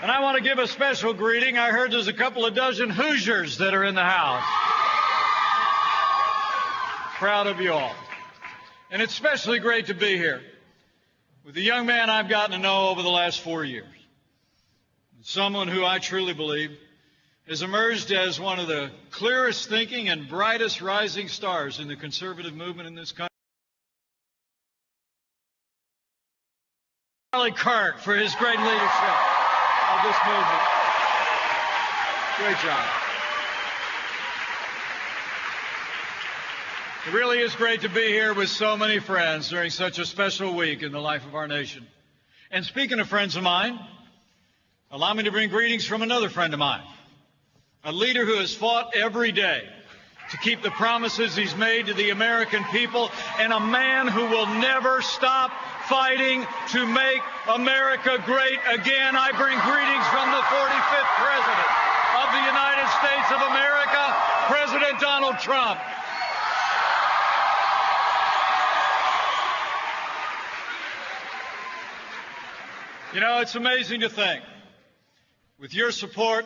And I want to give a special greeting. I heard there's a couple of dozen Hoosiers that are in the house. Proud of you all. And it's especially great to be here with a young man I've gotten to know over the last 4 years. Someone who I truly believe has emerged as one of the clearest thinking and brightest rising stars in the conservative movement in this country. Charlie Kirk for his great leadership of this movement. Great job. It really is great to be here with so many friends during such a special week in the life of our nation. And speaking of friends of mine, allow me to bring greetings from another friend of mine, a leader who has fought every day to keep the promises he's made to the American people, and a man who will never stop fighting to make America great again. I bring greetings from the 45th President of the United States of America, President Donald Trump. You know, it's amazing to think, with your support,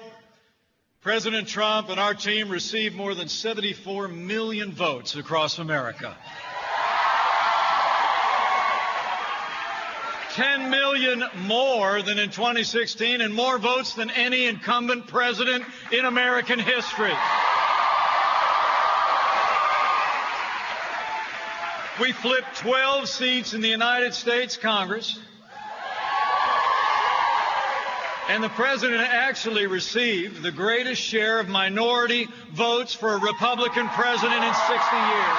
President Trump and our team received more than 74 million votes across America. 10 million more than in 2016, and more votes than any incumbent president in American history. We flipped 12 seats in the United States Congress. And the president actually received the greatest share of minority votes for a Republican president in 60 years.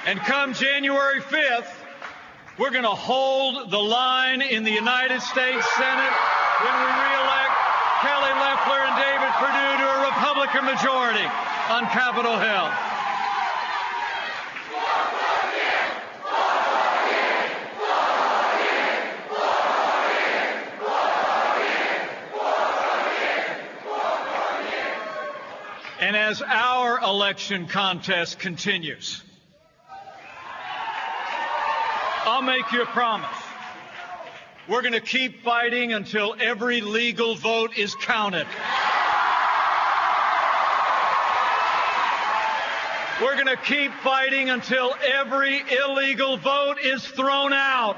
And come January 5th, we're going to hold the line in the United States Senate when we re-elect Kelly Loeffler and David Perdue to a Republican majority on Capitol Hill. And as our election contest continues, I'll make you a promise. We're going to keep fighting until every legal vote is counted. We're going to keep fighting until every illegal vote is thrown out.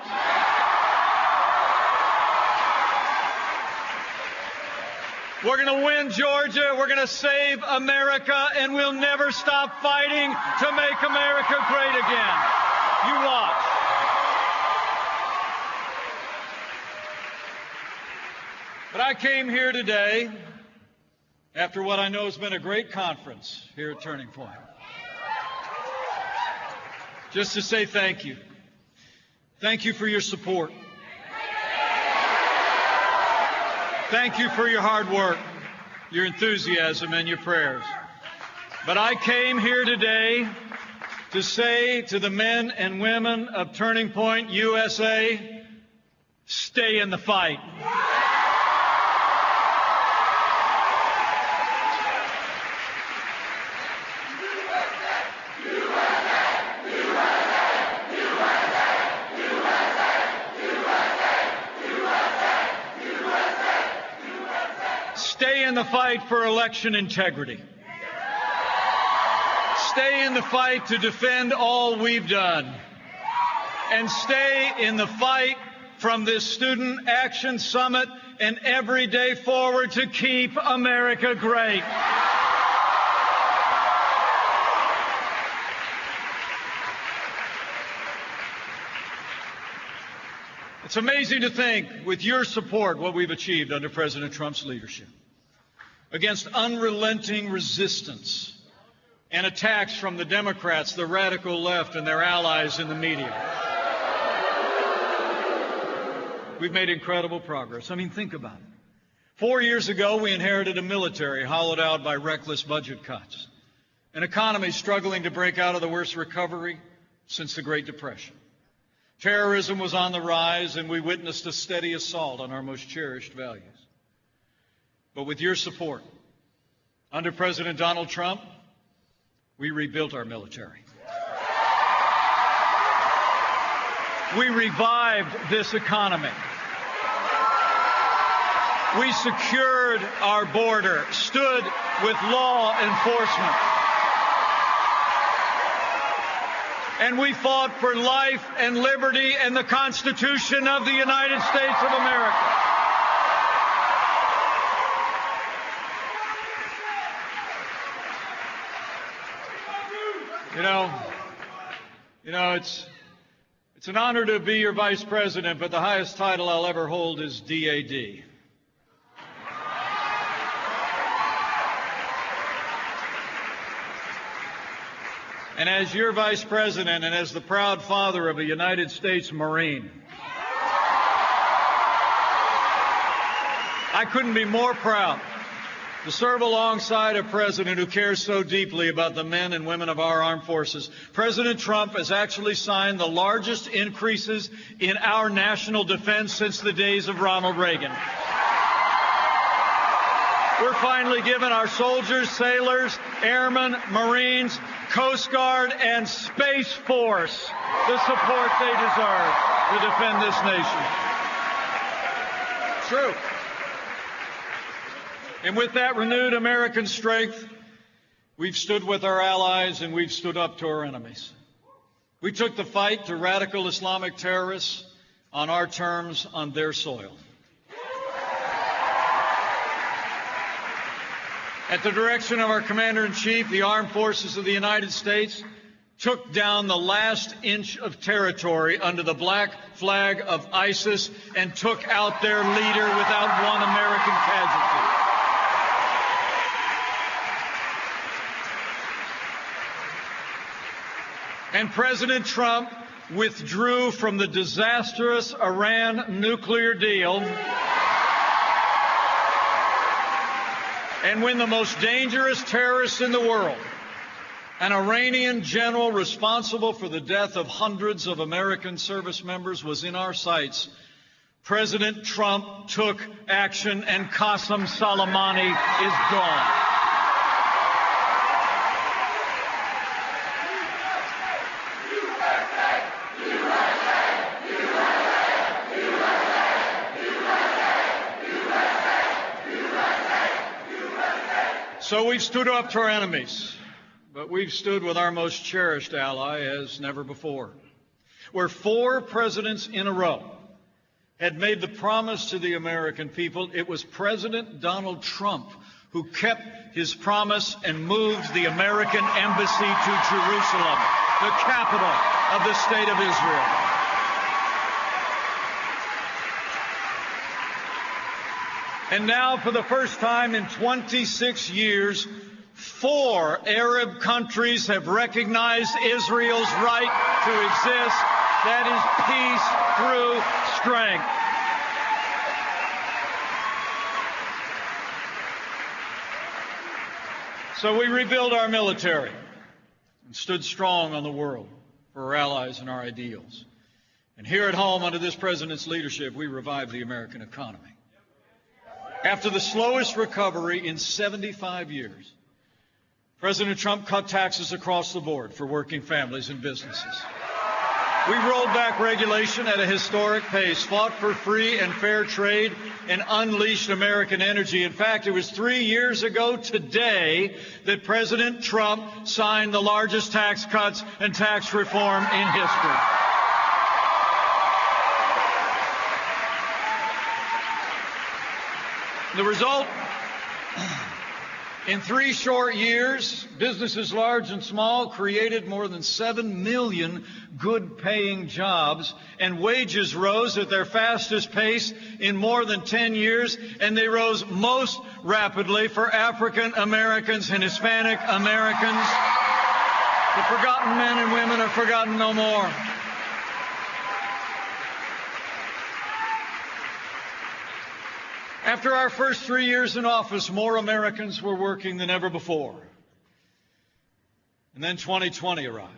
We're going to win Georgia, we're going to save America, and we'll never stop fighting to make America great again. You watch. But I came here today after what I know has been a great conference here at Turning Point, just to say thank you. Thank you for your support. Thank you for your hard work, your enthusiasm, and your prayers. But I came here today to say to the men and women of Turning Point USA, stay in the fight. Stay in the fight for election integrity. Stay in the fight to defend all we've done. And stay in the fight from this Student Action Summit and every day forward to keep America great. It's amazing to think, with your support, what we've achieved under President Trump's leadership. Against unrelenting resistance and attacks from the Democrats, the radical left, and their allies in the media. We've made incredible progress. I mean, think about it. 4 years ago, we inherited a military hollowed out by reckless budget cuts, an economy struggling to break out of the worst recovery since the Great Depression. Terrorism was on the rise, and we witnessed a steady assault on our most cherished values. But with your support, under President Donald Trump, we rebuilt our military. We revived this economy. We secured our border, stood with law enforcement. And we fought for life and liberty and the Constitution of the United States of America. It's an honor to be your vice president, but the highest title I'll ever hold is DAD. And as your vice president and as the proud father of a United States Marine, I couldn't be more proud to serve alongside a president who cares so deeply about the men and women of our armed forces. President Trump has actually signed the largest increases in our national defense since the days of Ronald Reagan. We're finally giving our soldiers, sailors, airmen, Marines, Coast Guard, and Space Force the support they deserve to defend this nation. True. And with that renewed American strength, we've stood with our allies and we've stood up to our enemies. We took the fight to radical Islamic terrorists on our terms, on their soil. At the direction of our Commander-in-Chief, the Armed Forces of the United States took down the last inch of territory under the black flag of ISIS and took out their leader without one American casualty. And President Trump withdrew from the disastrous Iran nuclear deal. And when the most dangerous terrorist in the world, an Iranian general responsible for the death of hundreds of American service members, was in our sights, President Trump took action and Qasem Soleimani is gone. So we've stood up to our enemies, but we've stood with our most cherished ally as never before. Where 4 presidents in a row had made the promise to the American people, it was President Donald Trump who kept his promise and moved the American embassy to Jerusalem, the capital of the state of Israel. And now, for the first time in 26 years, 4 Arab countries have recognized Israel's right to exist. That is peace through strength. So we rebuilt our military and stood strong on the world for our allies and our ideals. And here at home, under this president's leadership, we revived the American economy. After the slowest recovery in 75 years, President Trump cut taxes across the board for working families and businesses. We rolled back regulation at a historic pace, fought for free and fair trade, and unleashed American energy. In fact, it was 3 years ago today that President Trump signed the largest tax cuts and tax reform in history. The result, in 3 short years, businesses large and small created more than 7 million good-paying jobs, and wages rose at their fastest pace in more than 10 years, and they rose most rapidly for African Americans and Hispanic Americans. The forgotten men and women are forgotten no more. After our first 3 years in office, more Americans were working than ever before. And then 2020 arrived.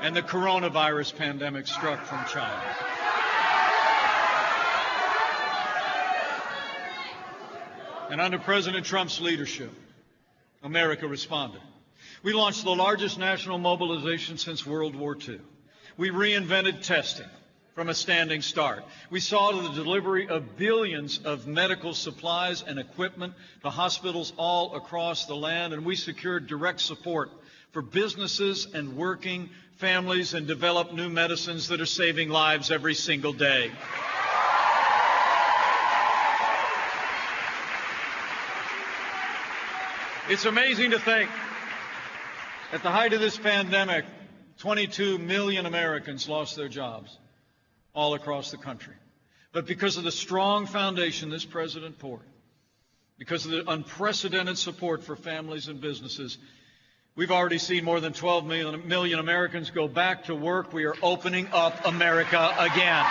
And the coronavirus pandemic struck from China. And under President Trump's leadership, America responded. We launched the largest national mobilization since World War II. We reinvented testing from a standing start. We saw to the delivery of billions of medical supplies and equipment to hospitals all across the land, and we secured direct support for businesses and working families and developed new medicines that are saving lives every single day. It's amazing to think, at the height of this pandemic, 22 million Americans lost their jobs all across the country. But because of the strong foundation this president poured, because of the unprecedented support for families and businesses, we've already seen more than 12 million Americans go back to work. We are opening up America again.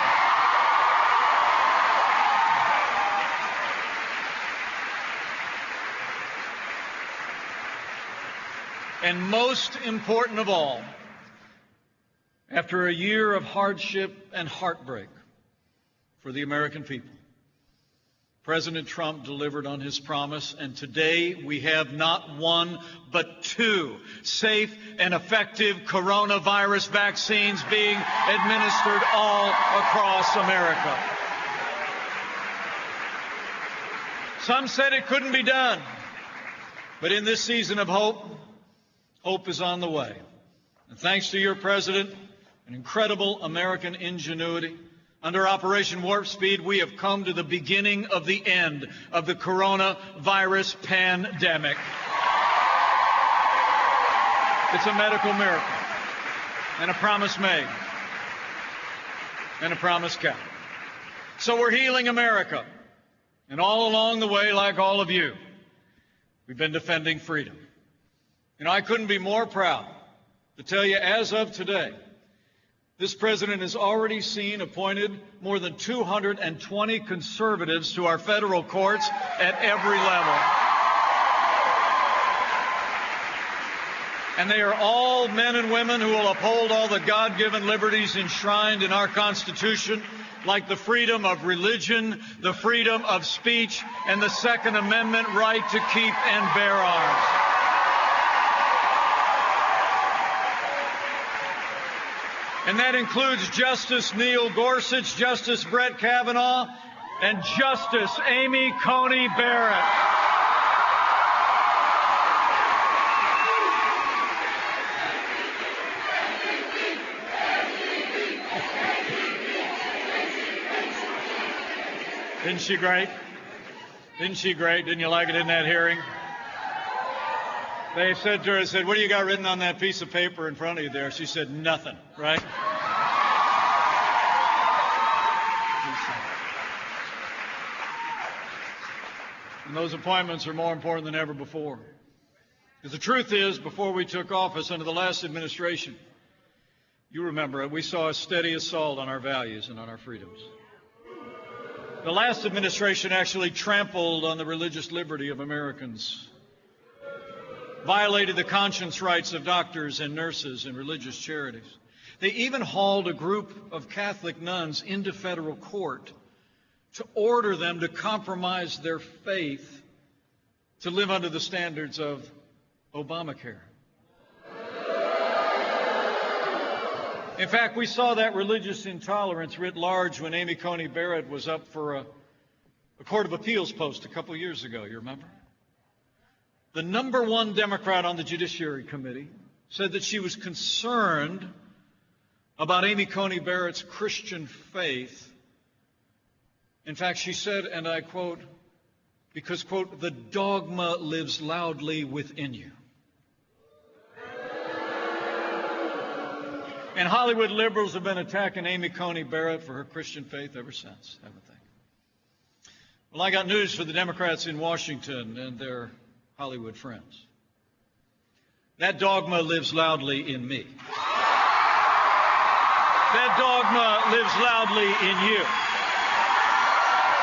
And most important of all, after a year of hardship and heartbreak for the American people, President Trump delivered on his promise, and today we have not one but two safe and effective coronavirus vaccines being administered all across America. Some said it couldn't be done, but in this season of hope, hope is on the way. And thanks to your president and incredible American ingenuity, under Operation Warp Speed, we have come to the beginning of the end of the coronavirus pandemic. It's a medical miracle and a promise made and a promise kept. So we're healing America. And all along the way, like all of you, we've been defending freedom. You know, I couldn't be more proud to tell you, as of today, this president has already appointed more than 220 conservatives to our federal courts at every level. And they are all men and women who will uphold all the God-given liberties enshrined in our Constitution, like the freedom of religion, the freedom of speech, and the Second Amendment right to keep and bear arms. And that includes Justice Neil Gorsuch, Justice Brett Kavanaugh, and Justice Amy Coney Barrett. Isn't she great? Isn't she great? Didn't you like it in that hearing? They said to her, I said, what do you got written on that piece of paper in front of you there? She said, nothing, right? And those appointments are more important than ever before. Because the truth is, before we took office under the last administration, you remember it, we saw a steady assault on our values and on our freedoms. The last administration actually trampled on the religious liberty of Americans, violated the conscience rights of doctors and nurses and religious charities. They even hauled a group of Catholic nuns into federal court to order them to compromise their faith to live under the standards of Obamacare. In fact, we saw that religious intolerance writ large when Amy Coney Barrett was up for a Court of Appeals post a couple years ago, you remember? The number one Democrat on the Judiciary Committee said that she was concerned about Amy Coney Barrett's Christian faith. In fact, she said, and I quote, because, quote, the dogma lives loudly within you. And Hollywood liberals have been attacking Amy Coney Barrett for her Christian faith ever since, haven't they? Well, I got news for the Democrats in Washington and their Hollywood friends. That dogma lives loudly in me. That dogma lives loudly in you.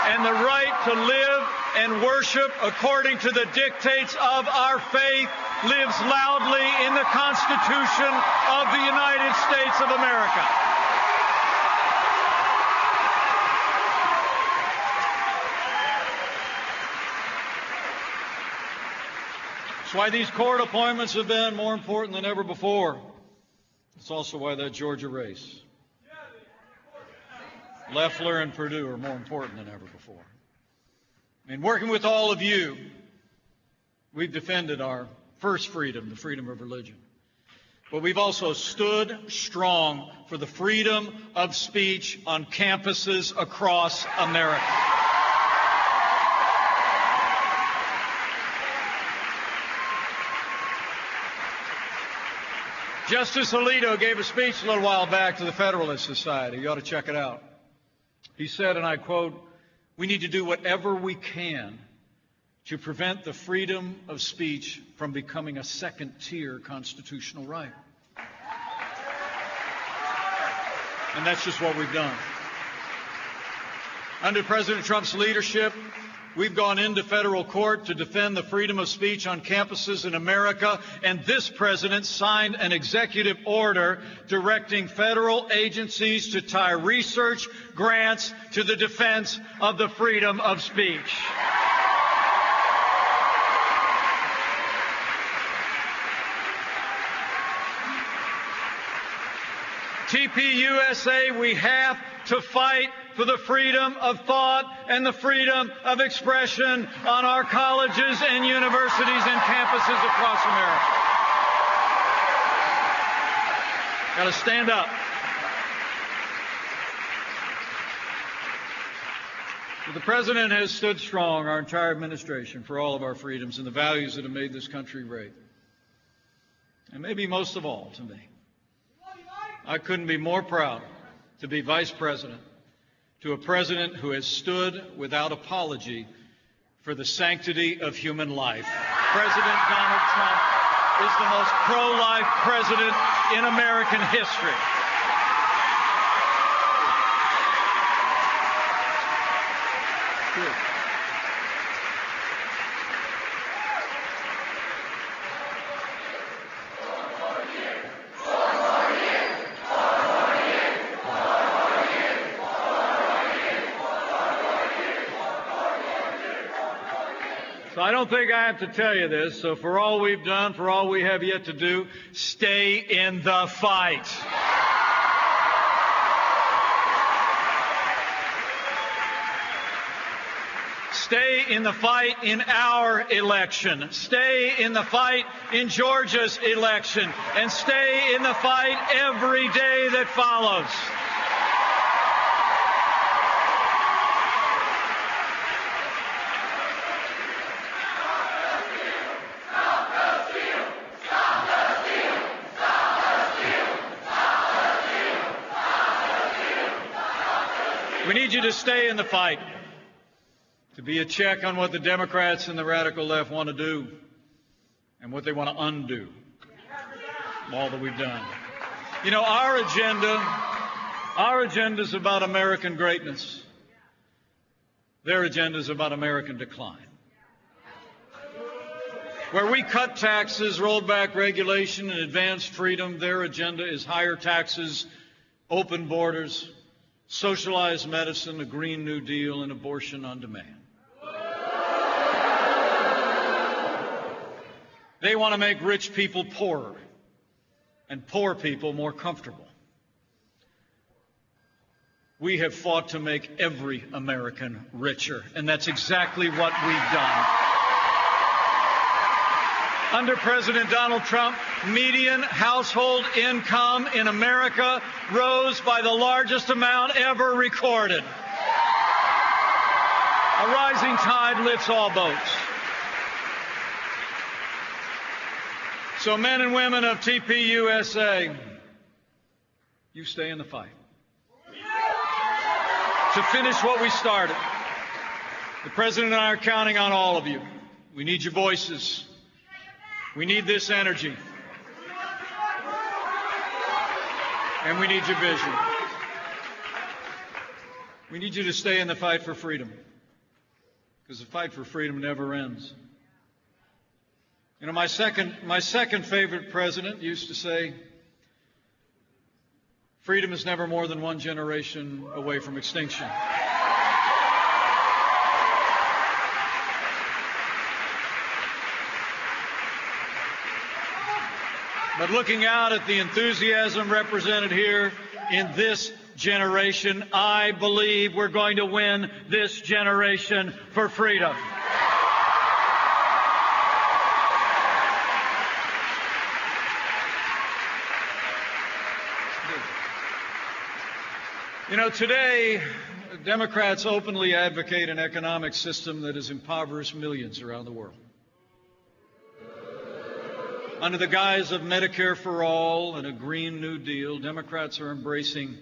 And the right to live and worship according to the dictates of our faith lives loudly in the Constitution of the United States of America. That's why these court appointments have been more important than ever before. It's also why that Georgia race, Loeffler and Perdue, are more important than ever before. In working with all of you, we've defended our first freedom, the freedom of religion. But we've also stood strong for the freedom of speech on campuses across America. Justice Alito gave a speech a little while back to the Federalist Society. You ought to check it out. He said, and I quote, "We need to do whatever we can to prevent the freedom of speech from becoming a second-tier constitutional right." And that's just what we've done. Under President Trump's leadership, we've gone into federal court to defend the freedom of speech on campuses in America, and this president signed an executive order directing federal agencies to tie research grants to the defense of the freedom of speech. TPUSA, we have to fight for the freedom of thought and the freedom of expression on our colleges and universities and campuses across America. Got to stand up. The President has stood strong, our entire administration, for all of our freedoms and the values that have made this country great. And maybe most of all to me, I couldn't be more proud to be Vice President to a president who has stood without apology for the sanctity of human life. President Donald Trump is the most pro-life president in American history. Good. So I don't think I have to tell you this. So for all we've done, for all we have yet to do, stay in the fight. Stay in the fight in our election. Stay in the fight in Georgia's election. And stay in the fight every day that follows. We need you to stay in the fight, to be a check on what the Democrats and the radical left want to do and what they want to undo, all that we've done. You know, our agenda is about American greatness. Their agenda is about American decline. Where we cut taxes, rolled back regulation, and advanced freedom, their agenda is higher taxes, open borders, socialized medicine, a Green New Deal, and abortion on demand. They want to make rich people poorer and poor people more comfortable. We have fought to make every American richer, and that's exactly what we've done. Under President Donald Trump, median household income in America rose by the largest amount ever recorded. A rising tide lifts all boats. So men and women of TPUSA, you stay in the fight. To finish what we started, the President and I are counting on all of you. We need your voices. We need this energy. And we need your vision. We need you to stay in the fight for freedom, because the fight for freedom never ends. You know, my second favorite president used to say, freedom is never more than one generation away from extinction. But looking out at the enthusiasm represented here in this generation, I believe we're going to win this generation for freedom. You know, today, Democrats openly advocate an economic system that has impoverished millions around the world. Under the guise of Medicare for all and a Green New Deal, Democrats are embracing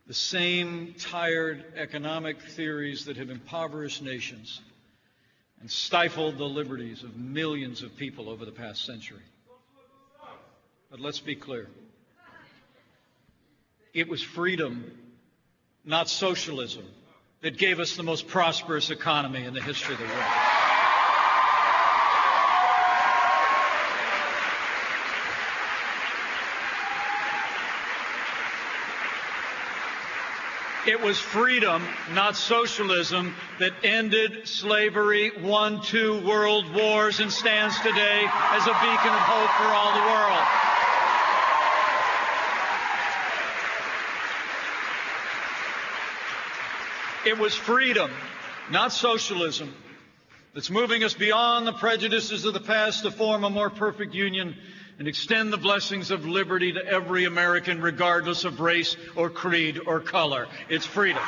the same tired economic theories that have impoverished nations and stifled the liberties of millions of people over the past century. But let's be clear. It was freedom, not socialism, that gave us the most prosperous economy in the history of the world. It was freedom, not socialism, that ended slavery, won 2 world wars, and stands today as a beacon of hope for all the world. It was freedom, not socialism, that's moving us beyond the prejudices of the past to form a more perfect union and extend the blessings of liberty to every American, regardless of race or creed or color. It's freedom.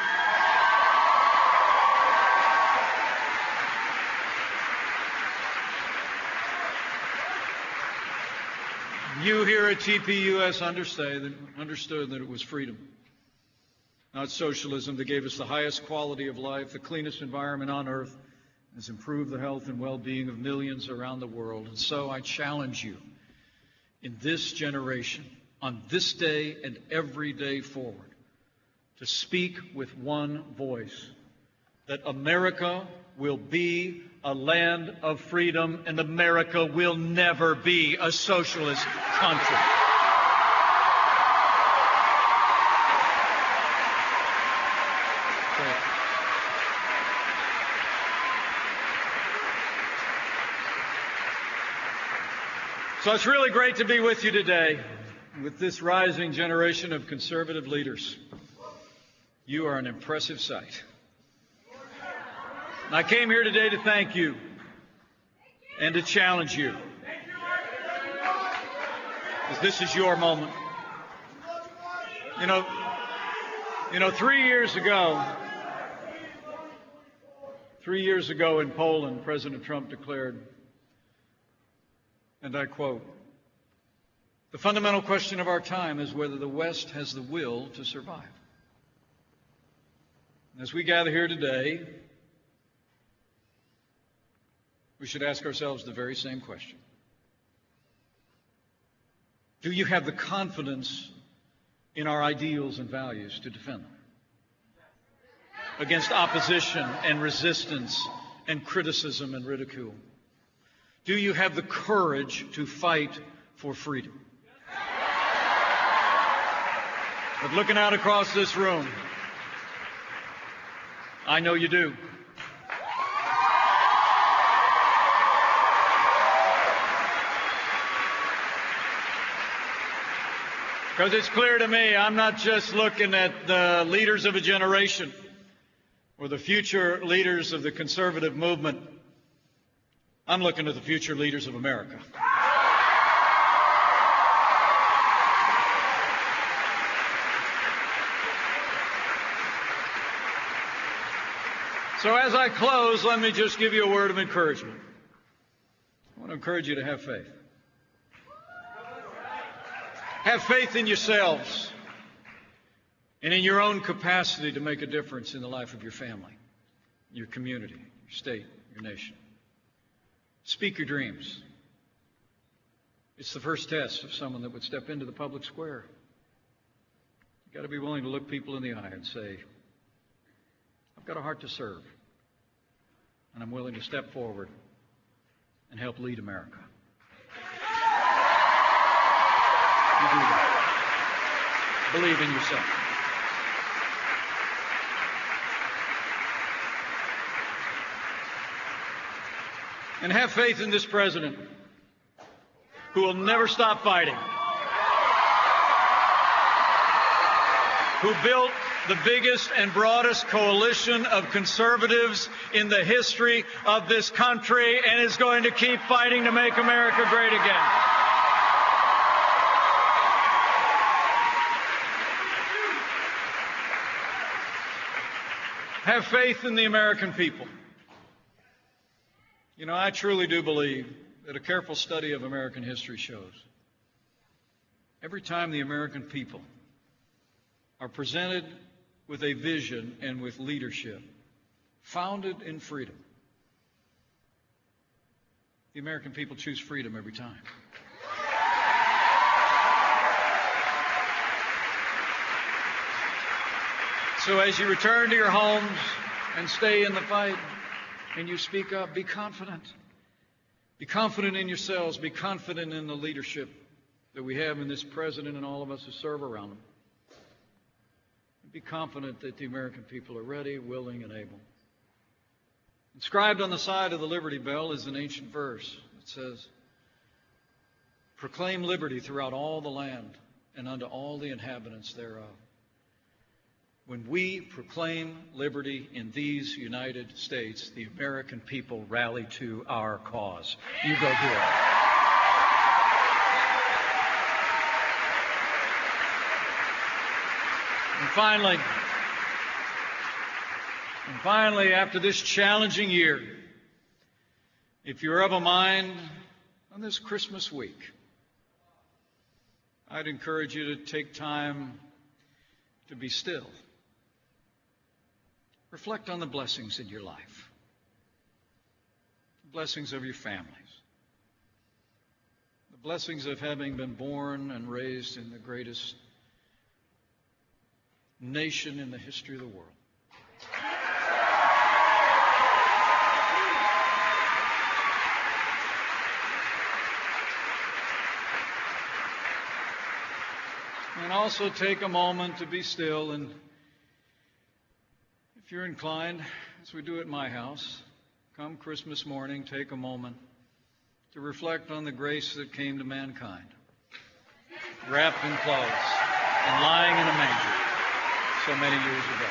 You here at TPUS understood that it was freedom, not socialism, that gave us the highest quality of life, the cleanest environment on earth, has improved the health and well-being of millions around the world. And so I challenge you in this generation, on this day and every day forward, to speak with one voice that America will be a land of freedom and America will never be a socialist country. So it's really great to be with you today, with this rising generation of conservative leaders. You are an impressive sight. And I came here today to thank you and to challenge you, because this is your moment. You know, 3 years ago in Poland, President Trump declared, and I quote, "The fundamental question of our time is whether the West has the will to survive." As we gather here today, we should ask ourselves the very same question. Do you have the confidence in our ideals and values to defend them against opposition and resistance and criticism and ridicule? Do you have the courage to fight for freedom? But looking out across this room, I know you do. Because it's clear to me, I'm not just looking at the leaders of a generation or the future leaders of the conservative movement. I'm looking at the future leaders of America. So as I close, let me just give you a word of encouragement. I want to encourage you to have faith. Have faith in yourselves and in your own capacity to make a difference in the life of your family, your community, your state, your nation. Speak your dreams. It's the first test of someone that would step into the public square. You've got to be willing to look people in the eye and say, I've got a heart to serve, and I'm willing to step forward and help lead America. You do that. Believe in yourself. And have faith in this president, who will never stop fighting, who built the biggest and broadest coalition of conservatives in the history of this country and is going to keep fighting to make America great again. Have faith in the American people. You know, I truly do believe that a careful study of American history shows every time the American people are presented with a vision and with leadership founded in freedom, the American people choose freedom every time. So as you return to your homes and stay in the fight and you speak up, be confident. Be confident in yourselves. Be confident in the leadership that we have in this president and all of us who serve around him. Be confident that the American people are ready, willing, and able. Inscribed on the side of the Liberty Bell is an ancient verse. It says, "Proclaim liberty throughout all the land and unto all the inhabitants thereof." When we proclaim liberty in these United States, the American people rally to our cause. You go do it. And finally, after this challenging year, if you're of a mind on this Christmas week, I'd encourage you to take time to be still. Reflect on the blessings in your life, the blessings of your families, the blessings of having been born and raised in the greatest nation in the history of the world. And also take a moment to be still, and if you're inclined, as we do at my house, come Christmas morning, take a moment to reflect on the grace that came to mankind, wrapped in clothes and lying in a manger so many years ago.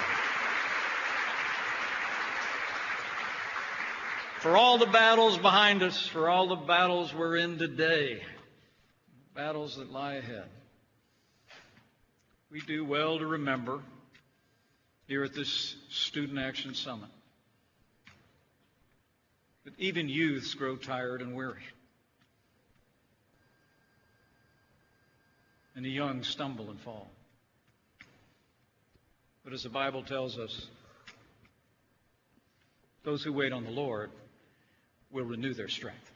For all the battles behind us, for all the battles we're in today, battles that lie ahead, we do well to remember here at this Student Action Summit that even youths grow tired and weary, and the young stumble and fall. But as the Bible tells us, those who wait on the Lord will renew their strength.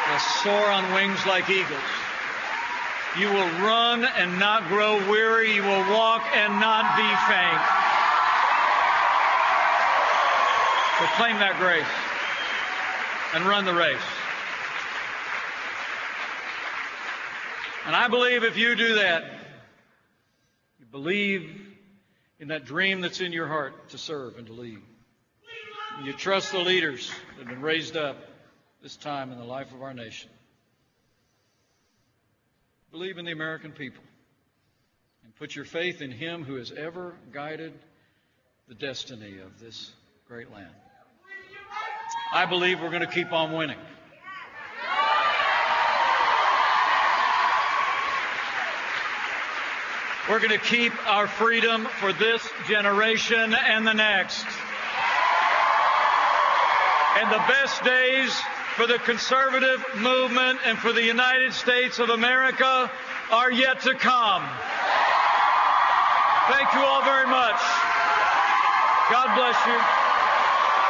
They'll soar on wings like eagles. You will run and not grow weary. You will walk and not be faint. Proclaim that grace and run the race. And I believe if you do that, you believe in that dream that's in your heart to serve and to lead. And you trust the leaders that have been raised up this time in the life of our nation. Believe in the American people and put your faith in Him who has ever guided the destiny of this great land. I believe we're going to keep on winning. We're going to keep our freedom for this generation and the next. And the best days for the conservative movement and for the United States of America are yet to come. Thank you all very much. God bless you.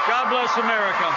God bless America.